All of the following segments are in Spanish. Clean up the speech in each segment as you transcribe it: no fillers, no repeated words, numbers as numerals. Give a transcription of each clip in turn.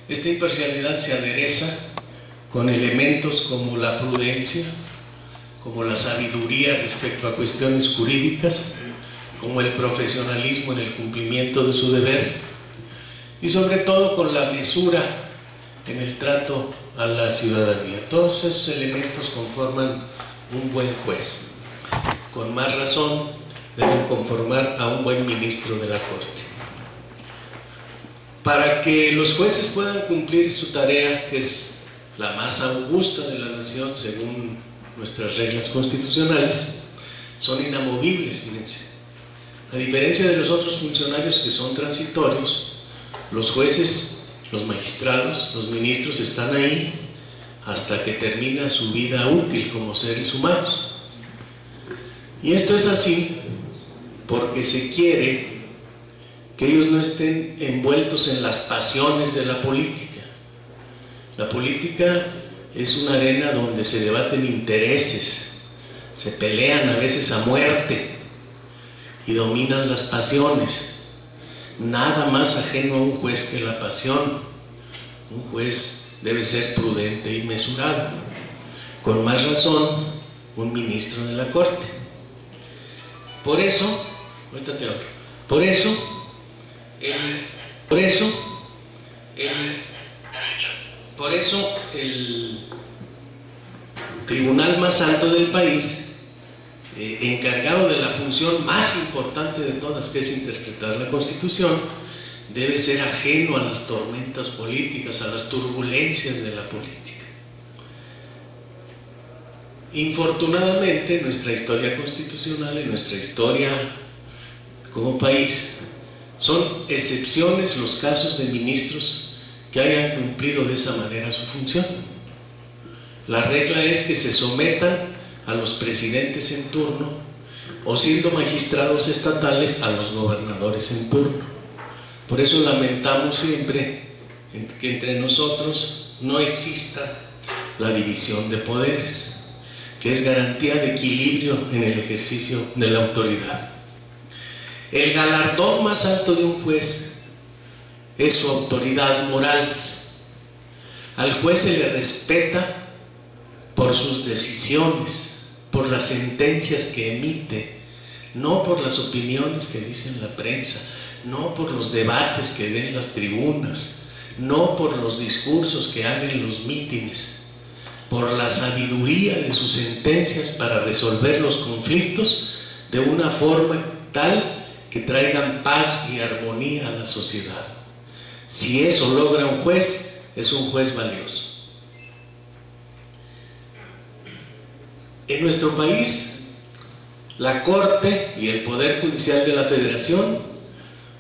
Esta imparcialidad se adereza con elementos como la prudencia, como la sabiduría respecto a cuestiones jurídicas, como el profesionalismo en el cumplimiento de su deber y sobre todo con la mesura en el trato a la ciudadanía. Todos esos elementos conforman un buen juez. Con más razón deben conformar a un buen ministro de la Corte. Para que los jueces puedan cumplir su tarea, que es la más augusta de la nación según nuestras reglas constitucionales, son inamovibles, fíjense. A diferencia de los otros funcionarios que son transitorios, los jueces, los magistrados, los ministros están ahí hasta que termina su vida útil como seres humanos. Y esto es así porque se quiere que ellos no estén envueltos en las pasiones de la política. La política es una arena donde se debaten intereses, se pelean a veces a muerte y dominan las pasiones. Nada más ajeno a un juez que la pasión. Un juez debe ser prudente y mesurado. Con más razón, un ministro de la Corte. Por eso, ahorita te hablo, por eso el tribunal más alto del país, encargado de la función más importante de todas, que es interpretar la Constitución, debe ser ajeno a las tormentas políticas, a las turbulencias de la política. Infortunadamente, en nuestra historia constitucional, en nuestra historia como país, son excepciones los casos de ministros que hayan cumplido de esa manera su función. La regla es que se sometan a los presidentes en turno o, siendo magistrados estatales, a los gobernadores en turno. Por eso lamentamos siempre que entre nosotros no exista la división de poderes, que es garantía de equilibrio en el ejercicio de la autoridad. El galardón más alto de un juez es su autoridad moral. Al juez se le respeta por sus decisiones, por las sentencias que emite, no por las opiniones que dice en la prensa, no por los debates que den las tribunas, no por los discursos que hagan en los mítines, por la sabiduría de sus sentencias para resolver los conflictos de una forma tal que traigan paz y armonía a la sociedad. Si eso logra un juez, es un juez valioso. En nuestro país, la Corte y el Poder Judicial de la Federación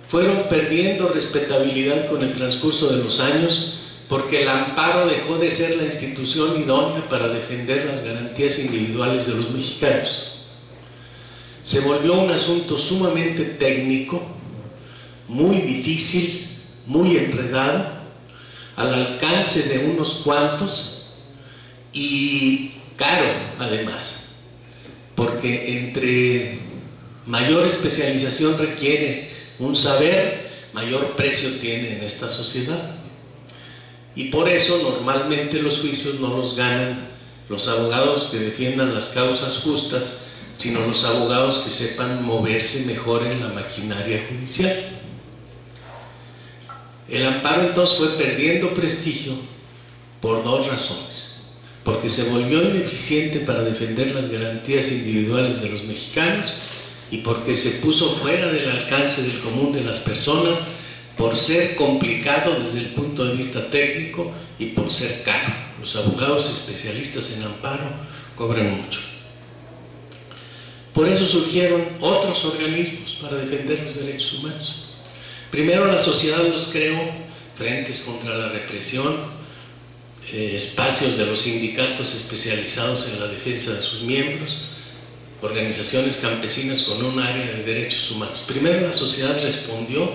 fueron perdiendo respetabilidad con el transcurso de los años, porque el amparo dejó de ser la institución idónea para defender las garantías individuales de los mexicanos. Se volvió un asunto sumamente técnico, muy difícil, muy enredado, al alcance de unos cuantos y caro además, porque entre mayor especialización requiere un saber, mayor precio tiene en esta sociedad. Y por eso normalmente los juicios no los ganan los abogados que defiendan las causas justas, sino los abogados que sepan moverse mejor en la maquinaria judicial. El amparo entonces fue perdiendo prestigio por dos razones: porque se volvió ineficiente para defender las garantías individuales de los mexicanos y porque se puso fuera del alcance del común de las personas por ser complicado desde el punto de vista técnico y por ser caro. Los abogados especialistas en amparo cobran mucho. Por eso surgieron otros organismos para defender los derechos humanos. Primero la sociedad los creó: frentes contra la represión, espacios de los sindicatos especializados en la defensa de sus miembros, organizaciones campesinas con un área de derechos humanos. Primero la sociedad respondió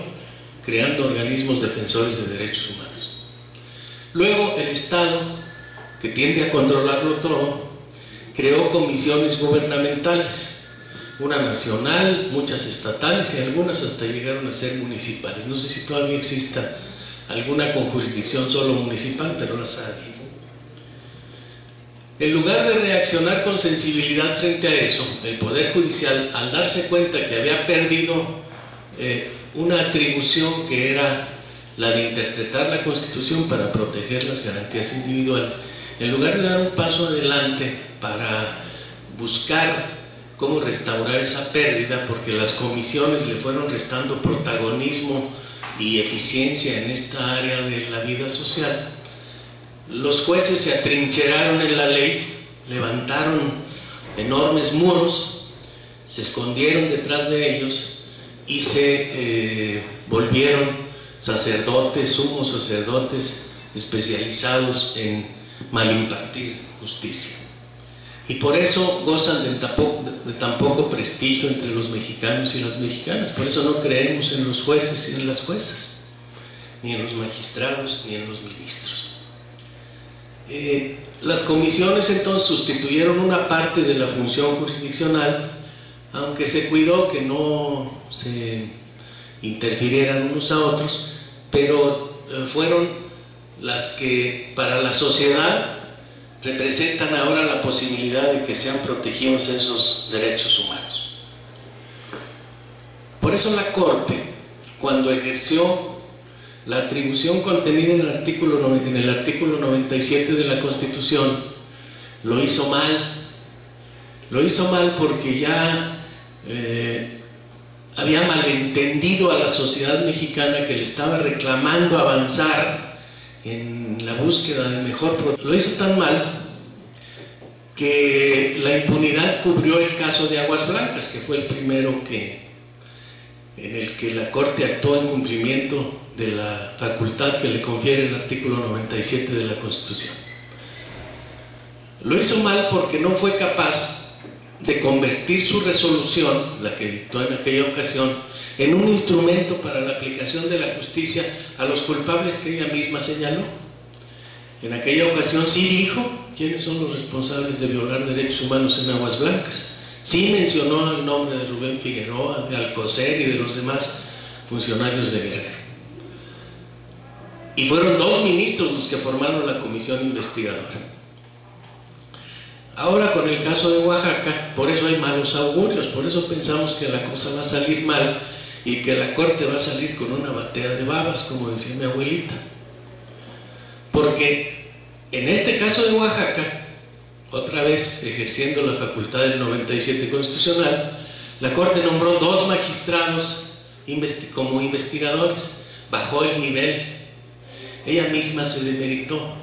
creando organismos defensores de derechos humanos. Luego el Estado, que tiende a controlarlo todo, creó comisiones gubernamentales, una nacional, muchas estatales y algunas hasta llegaron a ser municipales. No sé si todavía exista alguna con jurisdicción solo municipal, pero las ha habido. En lugar de reaccionar con sensibilidad frente a eso, el Poder Judicial, al darse cuenta que había perdido una atribución que era la de interpretar la Constitución para proteger las garantías individuales, en lugar de dar un paso adelante para buscar cómo restaurar esa pérdida, porque las comisiones le fueron restando protagonismo y eficiencia en esta área de la vida social, los jueces se atrincheraron en la ley, levantaron enormes muros, se escondieron detrás de ellos y se volvieron sacerdotes, sumos sacerdotes especializados en malimpartir justicia. Y por eso gozan de tan poco prestigio entre los mexicanos y las mexicanas. Por eso no creemos en los jueces y en las juezas, ni en los magistrados, ni en los ministros. Las comisiones entonces sustituyeron una parte de la función jurisdiccional, aunque se cuidó que no se interfirieran unos a otros, pero fueron las que para la sociedad representan ahora la posibilidad de que sean protegidos esos derechos humanos. Por eso la Corte, cuando ejerció la atribución contenida en el artículo 97 de la Constitución, lo hizo mal. Lo hizo mal porque ya había malentendido a la sociedad mexicana que le estaba reclamando avanzar en la búsqueda de mejor protección. Lo hizo tan mal que la impunidad cubrió el caso de Aguas Blancas, que fue el primero en el que la Corte actuó en cumplimiento de la facultad que le confiere el artículo 97 de la Constitución. Lo hizo mal porque no fue capaz de convertir su resolución, la que dictó en aquella ocasión, en un instrumento para la aplicación de la justicia a los culpables que ella misma señaló. En aquella ocasión sí dijo quiénes son los responsables de violar derechos humanos en Aguas Blancas. Sí mencionó el nombre de Rubén Figueroa, de Alcocer y de los demás funcionarios de Guerrero. Y fueron 2 ministros los que formaron la comisión investigadora. Ahora con el caso de Oaxaca, por eso hay malos augurios, por eso pensamos que la cosa va a salir mal y que la Corte va a salir con una batea de babas, como decía mi abuelita. Porque en este caso de Oaxaca, otra vez ejerciendo la facultad del 97 constitucional, la Corte nombró 2 magistrados como investigadores, bajó el nivel, ella misma se demeritó.